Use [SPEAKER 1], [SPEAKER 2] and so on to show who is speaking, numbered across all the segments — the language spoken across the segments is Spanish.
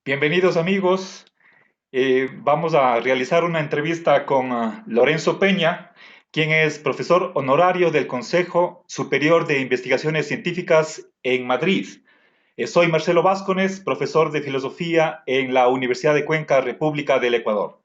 [SPEAKER 1] Bienvenidos amigos. Vamos a realizar una entrevista con Lorenzo Peña, quien es profesor honorario del Consejo Superior de Investigaciones Científicas en Madrid. Soy Marcelo Vázquez, profesor de filosofía en la Universidad de Cuenca, República del Ecuador.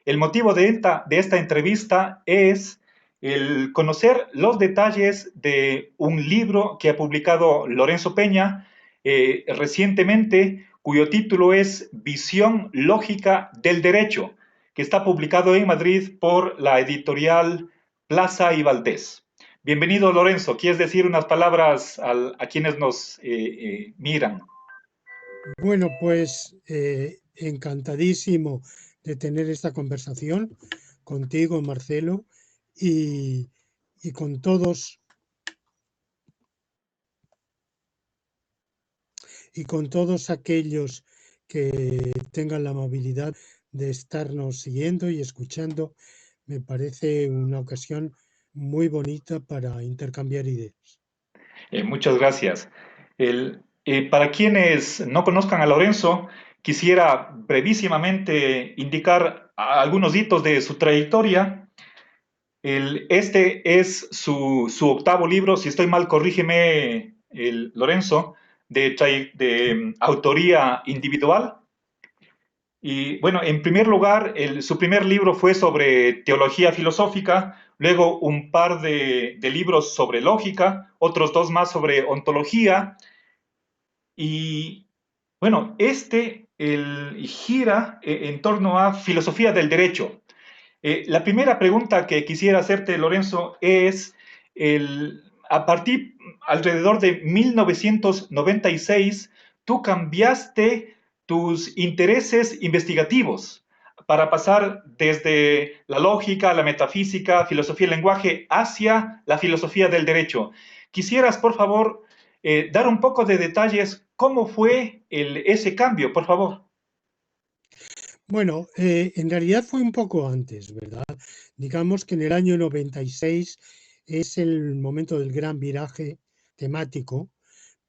[SPEAKER 1] El motivo de esta entrevista es el conocer los detalles de un libro que ha publicado Lorenzo Peña recientemente, cuyo título es Visión Lógica del Derecho, que está publicado en Madrid por la editorial Plaza y Valdés. Bienvenido, Lorenzo. ¿Quieres decir unas palabras a quienes nos miran?
[SPEAKER 2] Bueno, pues encantadísimo de tener esta conversación contigo, Marcelo, y, y con todos aquellos que tengan la amabilidad de estarnos siguiendo y escuchando. Me parece una ocasión muy bonita para intercambiar ideas.
[SPEAKER 1] Muchas gracias. Para quienes no conozcan a Lorenzo, quisiera brevísimamente indicar algunos hitos de su trayectoria. Este es su octavo libro, si estoy mal, corrígeme, Lorenzo, de autoría individual. Y bueno, en primer lugar, su primer libro fue sobre teología filosófica, luego un par de libros sobre lógica, otros dos más sobre ontología, y bueno, gira en torno a filosofía del derecho. La primera pregunta que quisiera hacerte, Lorenzo, es a partir alrededor de 1996, tú cambiaste tus intereses investigativos para pasar desde la lógica, la metafísica, filosofía del lenguaje, hacia la filosofía del derecho. Quisieras, por favor, dar un poco de detalles, ¿cómo fue ese cambio, por favor?
[SPEAKER 2] Bueno, en realidad fue un poco antes, ¿verdad? Digamos que en el año 96 es el momento del gran viraje temático,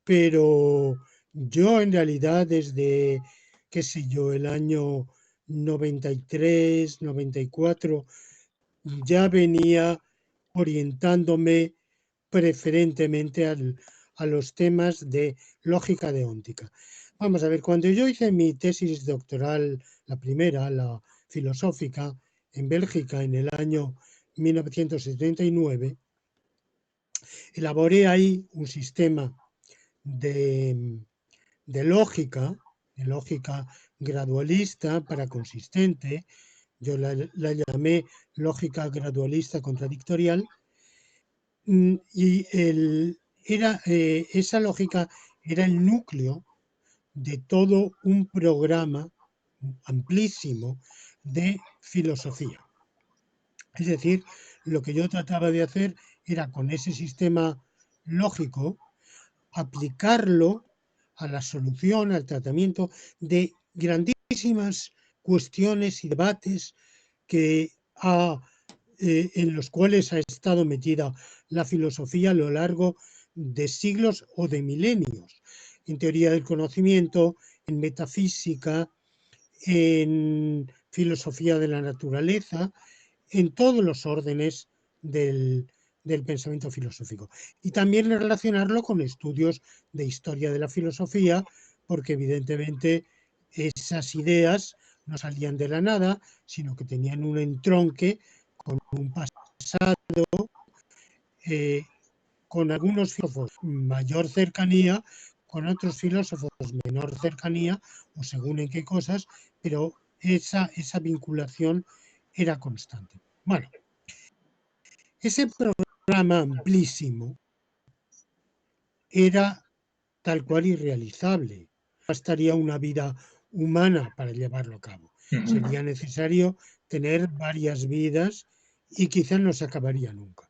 [SPEAKER 2] pero yo en realidad desde, qué sé yo, el año 93, 94, ya venía orientándome preferentemente a los temas de lógica deóntica. Vamos a ver, cuando yo hice mi tesis doctoral, la primera, la filosófica, en Bélgica en el año 1979, elaboré ahí un sistema de, de lógica gradualista para consistente. Yo la llamé lógica gradualista contradictorial, y esa lógica era el núcleo de todo un programa amplísimo de filosofía. Es decir, lo que yo trataba de hacer era con ese sistema lógico aplicarlo a la solución, al tratamiento de grandísimas cuestiones y debates que en los cuales ha estado metida la filosofía a lo largo de siglos o de milenios, en teoría del conocimiento, en metafísica, en filosofía de la naturaleza, en todos los órdenes del pensamiento filosófico. Y también relacionarlo con estudios de historia de la filosofía, porque evidentemente esas ideas no salían de la nada, sino que tenían un entronque con un pasado, eh, con algunos filósofos mayor cercanía, con otros filósofos menor cercanía, o según en qué cosas, pero esa vinculación era constante. Bueno, ese programa amplísimo era tal cual irrealizable. Bastaría una vida humana para llevarlo a cabo.
[SPEAKER 1] Ujú.
[SPEAKER 2] Sería necesario tener varias vidas y quizás no se acabaría nunca.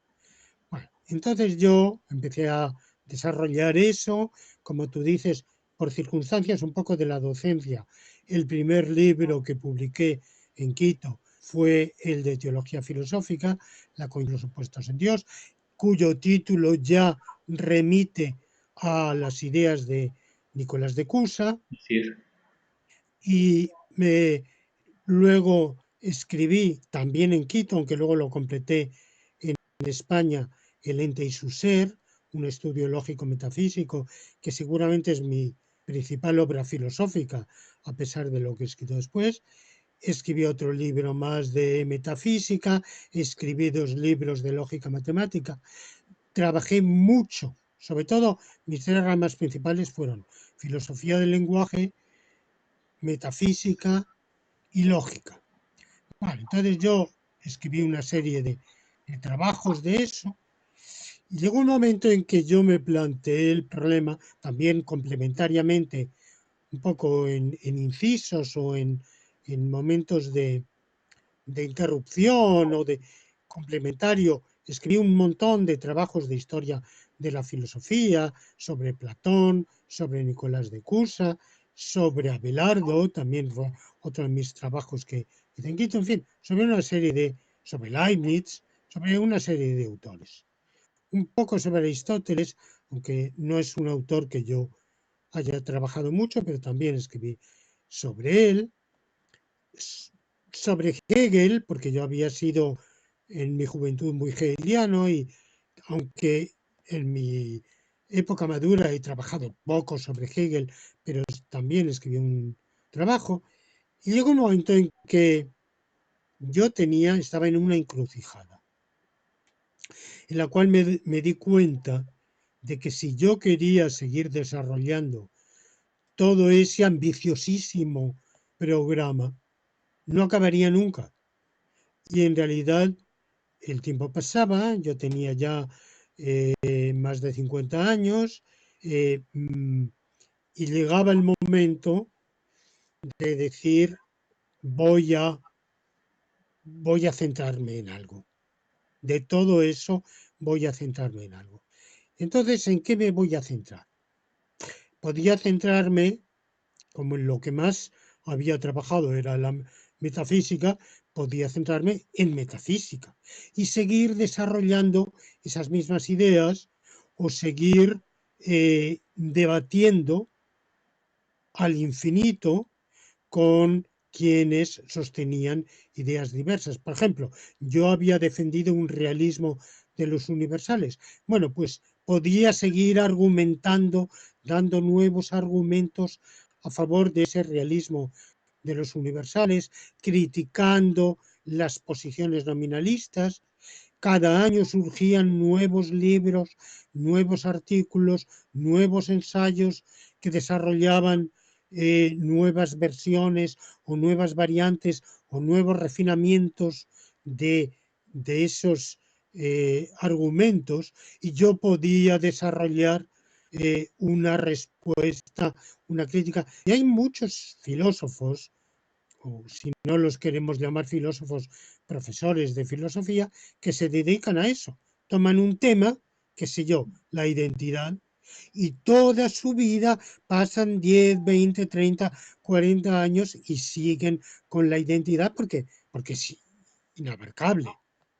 [SPEAKER 2] Bueno, entonces yo empecé a desarrollar eso, como tú dices, por circunstancias un poco de la docencia. El primer libro que publiqué en Quito fue el de Teología Filosófica, la con los supuestos en Dios, cuyo título ya remite a las ideas de Nicolás de Cusa.
[SPEAKER 1] Así es.
[SPEAKER 2] y luego escribí también en Quito, aunque luego lo completé en España, El ente y su ser, un estudio lógico-metafísico, que seguramente es mi principal obra filosófica, a pesar de lo que he escrito después. Escribí otro libro más de metafísica, escribí 2 libros de lógica matemática. Trabajé mucho, sobre todo mis 3 ramas principales fueron filosofía del lenguaje, metafísica y lógica. Bueno, entonces yo escribí una serie de trabajos de eso y llegó un momento en que yo me planteé el problema, también complementariamente, un poco en incisos o en momentos de interrupción o de complementario. Escribí un montón de trabajos de historia de la filosofía, sobre Platón, sobre Nicolás de Cusa, sobre Abelardo, también fue otro de mis trabajos que hice en Quito, en fin, sobre Leibniz, sobre una serie de autores. Un poco sobre Aristóteles, aunque no es un autor que yo haya trabajado mucho, pero también escribí sobre él, sobre Hegel, porque yo había sido en mi juventud muy hegeliano y aunque en mi época madura he trabajado poco sobre Hegel, pero también escribí un trabajo. Y llegó un momento en que estaba en una encrucijada, en la cual me di cuenta de que si yo quería seguir desarrollando todo ese ambiciosísimo programa, no acabaría nunca. Y en realidad el tiempo pasaba, yo tenía ya más de 50 años y llegaba el momento de decir voy a, voy a centrarme en algo. De todo eso voy a centrarme en algo. Entonces, ¿en qué me voy a centrar? Podría centrarme, como en lo que más había trabajado era la metafísica, podía centrarme en metafísica y seguir desarrollando esas mismas ideas o seguir debatiendo al infinito con quienes sostenían ideas diversas. Por ejemplo, yo había defendido un realismo de los universales. Bueno, pues podía seguir argumentando, dando nuevos argumentos a favor de ese realismo de los universales, criticando las posiciones nominalistas. Cada año surgían nuevos libros, nuevos artículos, nuevos ensayos que desarrollaban nuevas versiones o nuevas variantes o nuevos refinamientos de esos argumentos y yo podía desarrollar una respuesta, una crítica. Y hay muchos filósofos, o si no los queremos llamar filósofos, profesores de filosofía, que se dedican a eso. Toman un tema, qué sé yo, la identidad, y toda su vida pasan 10, 20, 30, 40 años y siguen con la identidad porque es inabarcable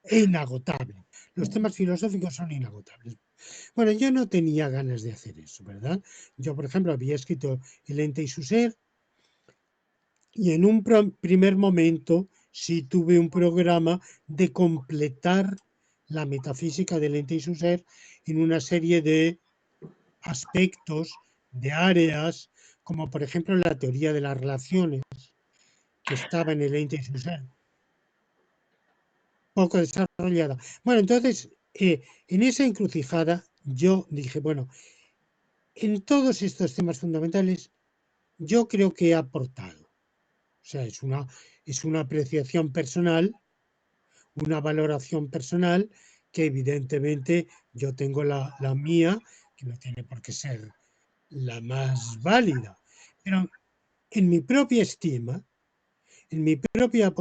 [SPEAKER 2] e inagotable. Los temas filosóficos son inagotables. Bueno, yo no tenía ganas de hacer eso, ¿verdad? Yo, por ejemplo, había escrito El ente y su ser, y en un primer momento sí tuve un programa de completar la metafísica del ente y su ser en una serie de aspectos, de áreas, como por ejemplo la teoría de las relaciones, que estaba en el ente y su ser, poco desarrollada. Bueno, entonces, en esa encrucijada yo dije, bueno, en todos estos temas fundamentales yo creo que he aportado. O sea, es una apreciación personal, una valoración personal que evidentemente yo tengo la mía, que no tiene por qué ser la más válida, pero en mi propia estima, en mi propia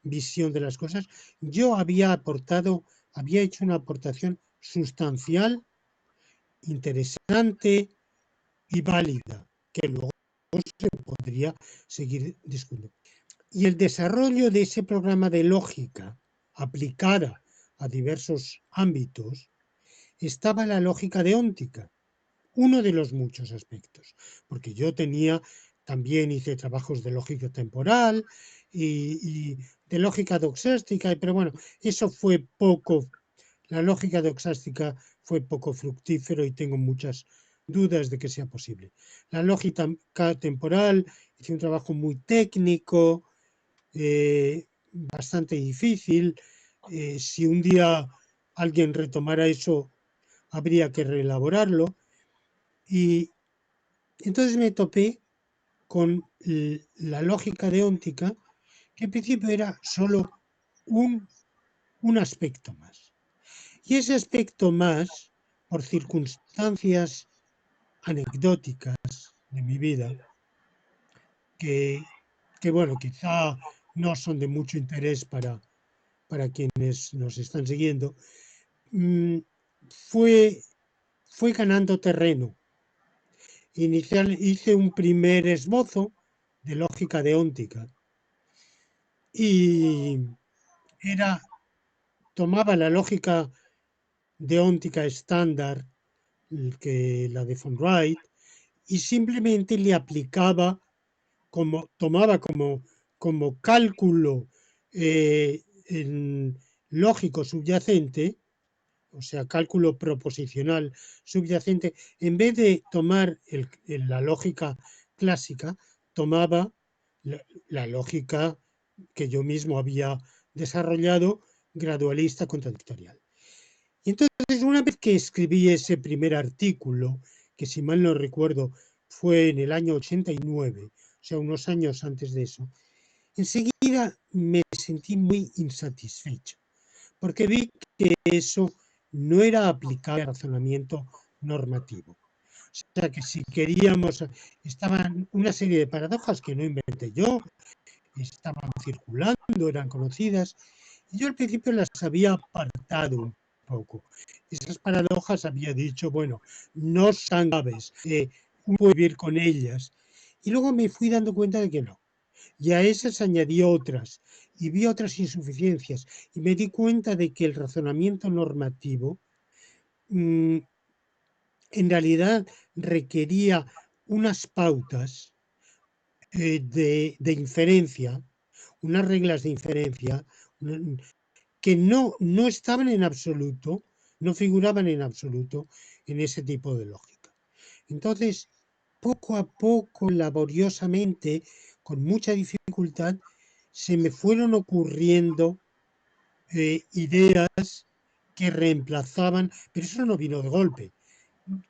[SPEAKER 2] visión de las cosas, yo había hecho una aportación sustancial, interesante y válida, que luego se podría seguir discutiendo. Y el desarrollo de ese programa de lógica aplicada a diversos ámbitos estaba la lógica deóntica, uno de los muchos aspectos, porque yo tenía también hice trabajos de lógica temporal y de lógica doxástica, pero bueno, eso fue poco, la lógica doxástica fue poco fructífero y tengo muchas dudas de que sea posible. La lógica temporal, hice un trabajo muy técnico, bastante difícil. Si un día alguien retomara eso, habría que reelaborarlo. Y entonces me topé con la lógica deóntica, que en principio era solo un aspecto más. Y ese aspecto más, por circunstancias anecdóticas de mi vida, que bueno, quizá no son de mucho interés para quienes nos están siguiendo, fue, fue ganando terreno. Hice un primer esbozo de lógica deóntica y tomaba la lógica deóntica estándar, que la de von Wright, y simplemente le aplicaba, tomaba como cálculo lógico subyacente, o sea, cálculo proposicional subyacente, en vez de tomar la lógica clásica, tomaba la lógica que yo mismo había desarrollado, gradualista contradictorial. Y entonces, una vez que escribí ese primer artículo, que si mal no recuerdo fue en el año 89, o sea, unos años antes de eso, enseguida me sentí muy insatisfecho, porque vi que eso no era aplicable al razonamiento normativo. O sea, que si queríamos, estaban una serie de paradojas que no inventé yo, estaban circulando, eran conocidas, y yo al principio las había apartado un poco. Esas paradojas había dicho, bueno, no son graves, uno puede vivir con ellas. Y luego me fui dando cuenta de que no. Y a esas añadí otras, y vi otras insuficiencias, y me di cuenta de que el razonamiento normativo en realidad requería unas pautas de inferencia, unas reglas de inferencia que no estaban en absoluto, no figuraban en absoluto en ese tipo de lógica. Entonces, poco a poco, laboriosamente, con mucha dificultad, se me fueron ocurriendo ideas que reemplazaban, pero eso no vino de golpe,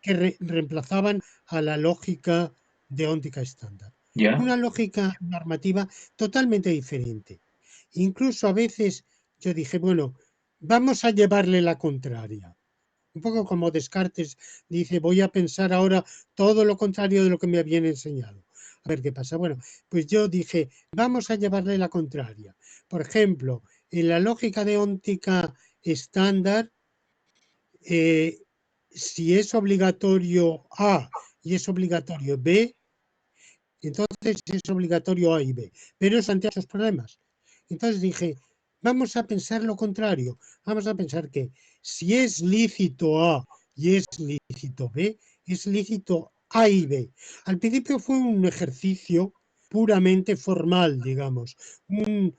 [SPEAKER 2] que reemplazaban a la lógica deóntica estándar.
[SPEAKER 1] ¿Ya?
[SPEAKER 2] Una lógica normativa totalmente diferente. Incluso a veces yo dije, bueno, vamos a llevarle la contraria. Un poco como Descartes dice, voy a pensar ahora todo lo contrario de lo que me habían enseñado. A ver qué pasa. Bueno, pues yo dije, vamos a llevarle la contraria. Por ejemplo, en la lógica deóntica estándar, si es obligatorio A y es obligatorio B, entonces es obligatorio A y B. Pero eso ante esos problemas. Entonces dije, vamos a pensar lo contrario. Vamos a pensar que si es lícito A y es lícito B, es lícito A y B. Al principio fue un ejercicio puramente formal, digamos, en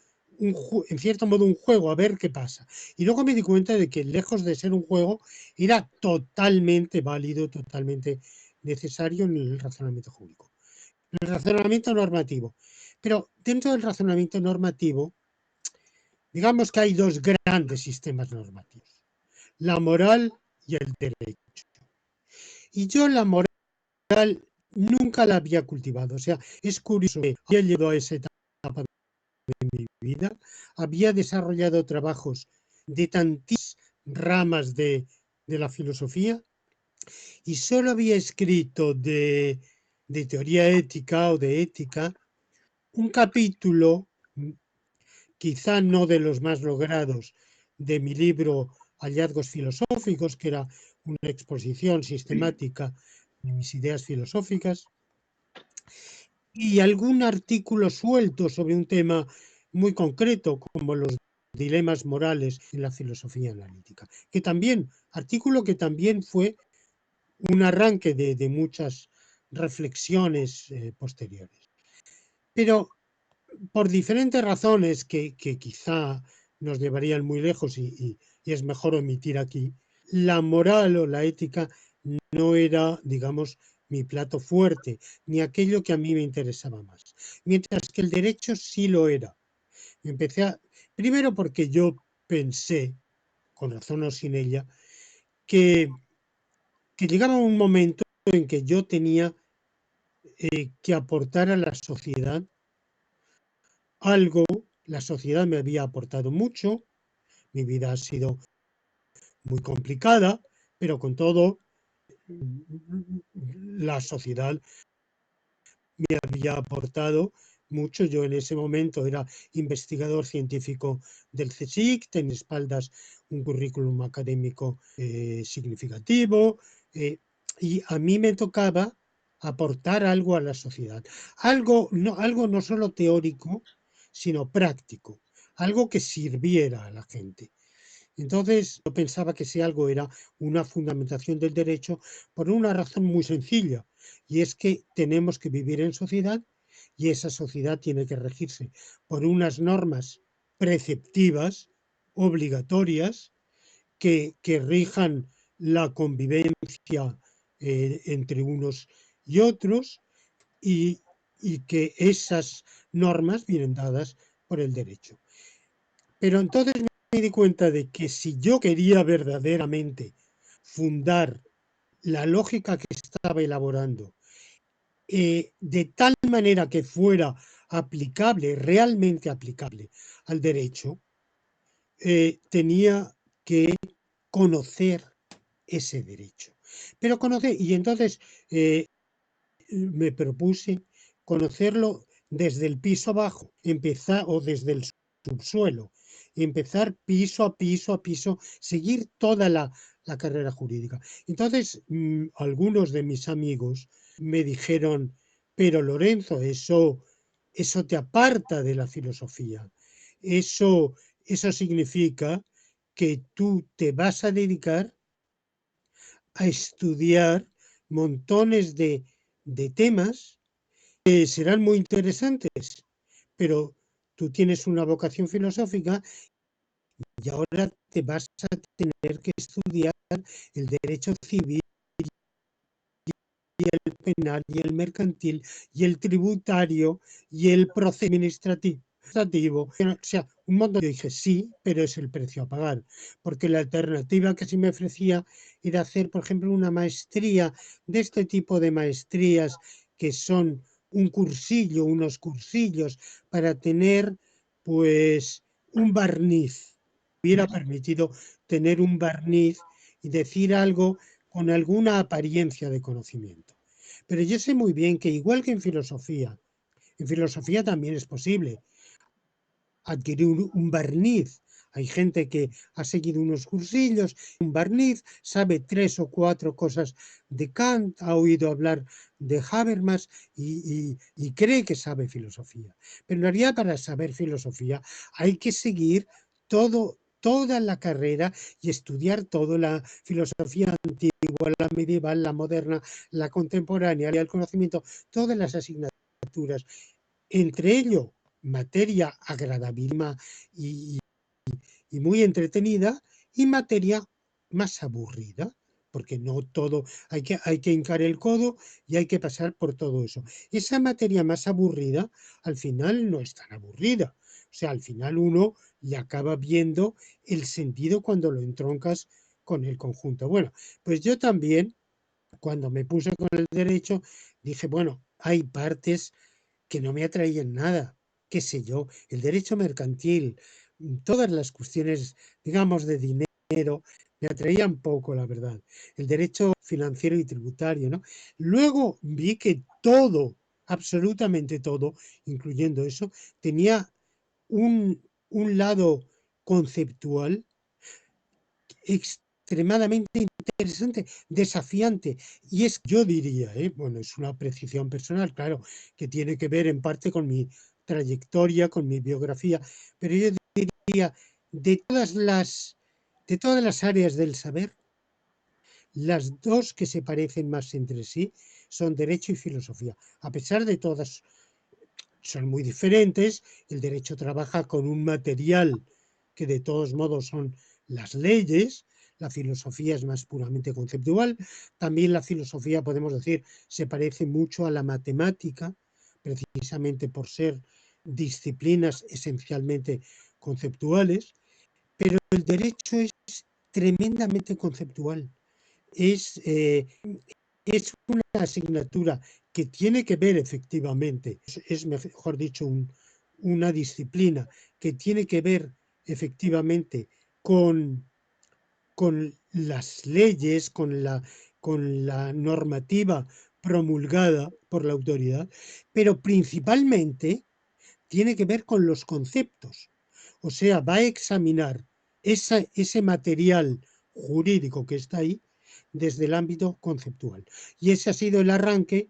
[SPEAKER 2] cierto modo un juego, a ver qué pasa. Y luego me di cuenta de que lejos de ser un juego, era totalmente válido, totalmente necesario en el razonamiento jurídico. El razonamiento normativo. Pero dentro del razonamiento normativo, digamos que hay dos grandes sistemas normativos, la moral y el derecho. Y yo la moral nunca la había cultivado. O sea, es curioso que había llegado a esa etapa de mi vida, había desarrollado trabajos de tantísimas ramas de la filosofía y solo había escrito de teoría ética o de ética un capítulo, quizá no de los más logrados, de mi libro Hallazgos filosóficos, que era una exposición sistemática de mis ideas filosóficas, y algún artículo suelto sobre un tema muy concreto, como los dilemas morales en la filosofía analítica, artículo que también fue un arranque de reflexiones posteriores. Pero por diferentes razones que quizá nos llevarían muy lejos y es mejor omitir aquí, la moral o la ética no era, digamos, mi plato fuerte, ni aquello que a mí me interesaba más. Mientras que el derecho sí lo era. Primero porque yo pensé, con razón o sin ella, que llegaba un momento en que yo tenía que aportar a la sociedad algo. La sociedad me había aportado mucho, mi vida ha sido muy complicada, pero con todo, la sociedad me había aportado mucho. Yo en ese momento era investigador científico del CSIC, tenía espaldas un currículum académico significativo, y a mí me tocaba aportar algo a la sociedad. Algo no solo teórico, sino práctico, algo que sirviera a la gente. Entonces, yo pensaba que si algo era una fundamentación del derecho por una razón muy sencilla, y es que tenemos que vivir en sociedad y esa sociedad tiene que regirse por unas normas preceptivas, obligatorias, que rijan la convivencia entre unos y otros, y, y que esas normas vienen dadas por el derecho. Pero entonces me di cuenta de que si yo quería verdaderamente fundar la lógica que estaba elaborando de tal manera que fuera aplicable, realmente aplicable al derecho, tenía que conocer ese derecho. Pero conocer, y entonces me propuse conocerlo desde el piso bajo, empezar, o desde el subsuelo, empezar piso a piso a piso, seguir toda la carrera jurídica. Entonces, algunos de mis amigos me dijeron, pero Lorenzo, eso te aparta de la filosofía. Eso significa que tú te vas a dedicar a estudiar montones de temas que serán muy interesantes, pero tú tienes una vocación filosófica y ahora te vas a tener que estudiar el derecho civil y el penal y el mercantil y el tributario y el proceso administrativo. O sea, un montón. Yo dije sí, pero es el precio a pagar, porque la alternativa que sí me ofrecía era hacer, por ejemplo, una maestría de este tipo de maestrías que son un cursillo, unos cursillos para tener pues un barniz. Hubiera permitido tener un barniz y decir algo con alguna apariencia de conocimiento. Pero yo sé muy bien que igual que en filosofía también es posible adquirir un barniz. Hay gente que ha seguido unos cursillos, un barniz, sabe 3 o 4 cosas de Kant, ha oído hablar de Habermas y cree que sabe filosofía. Pero en realidad para saber filosofía hay que seguir toda la carrera y estudiar toda la filosofía antigua, la medieval, la moderna, la contemporánea, el conocimiento, todas las asignaturas. Entre ello, materia agradabilísima y, y muy entretenida, y materia más aburrida, porque no todo, hay que hincar el codo y hay que pasar por todo eso. Esa materia más aburrida, al final no es tan aburrida. O sea, al final uno le acaba viendo el sentido cuando lo entroncas con el conjunto. Bueno, pues yo también, cuando me puse con el derecho, dije, bueno, hay partes que no me atraían nada, qué sé yo, el derecho mercantil, todas las cuestiones, digamos, de dinero, me atraían poco, la verdad. El derecho financiero y tributario, ¿no? Luego vi que todo, absolutamente todo, incluyendo eso, tenía un lado conceptual extremadamente interesante, desafiante. Y es, yo diría, bueno, es una apreciación personal, claro, que tiene que ver en parte con mi trayectoria, con mi biografía, pero yo diría, de todas las áreas del saber, las dos que se parecen más entre sí son derecho y filosofía. A pesar de todas, son muy diferentes. El derecho trabaja con un material que de todos modos son las leyes. La filosofía es más puramente conceptual. También la filosofía, podemos decir, se parece mucho a la matemática, precisamente por ser disciplinas esencialmente conceptuales, pero el derecho es tremendamente conceptual. Es una asignatura que tiene que ver efectivamente, es mejor dicho, una disciplina que tiene que ver efectivamente con, con las leyes, con la normativa promulgada por la autoridad, pero principalmente tiene que ver con los conceptos. O sea, va a examinar ese material jurídico que está ahí desde el ámbito conceptual. Y ese ha sido el arranque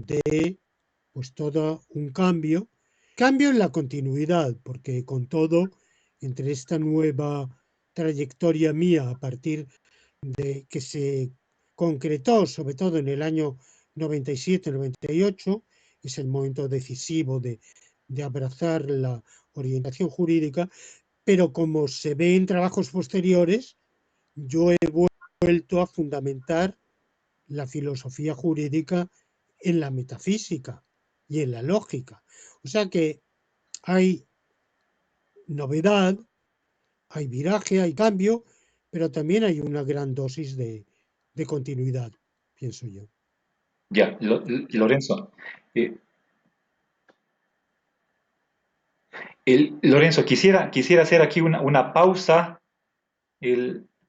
[SPEAKER 2] de pues todo un cambio en la continuidad, porque con todo, entre esta nueva trayectoria mía a partir de que se concretó, sobre todo en el año 97-98, es el momento decisivo de abrazar la orientación jurídica, pero como se ve en trabajos posteriores, yo he vuelto a fundamentar la filosofía jurídica en la metafísica y en la lógica. O sea que hay novedad, hay viraje, hay cambio, pero también hay una gran dosis de continuidad, pienso yo.
[SPEAKER 1] Ya, Lorenzo, eh, Lorenzo, quisiera hacer aquí una pausa.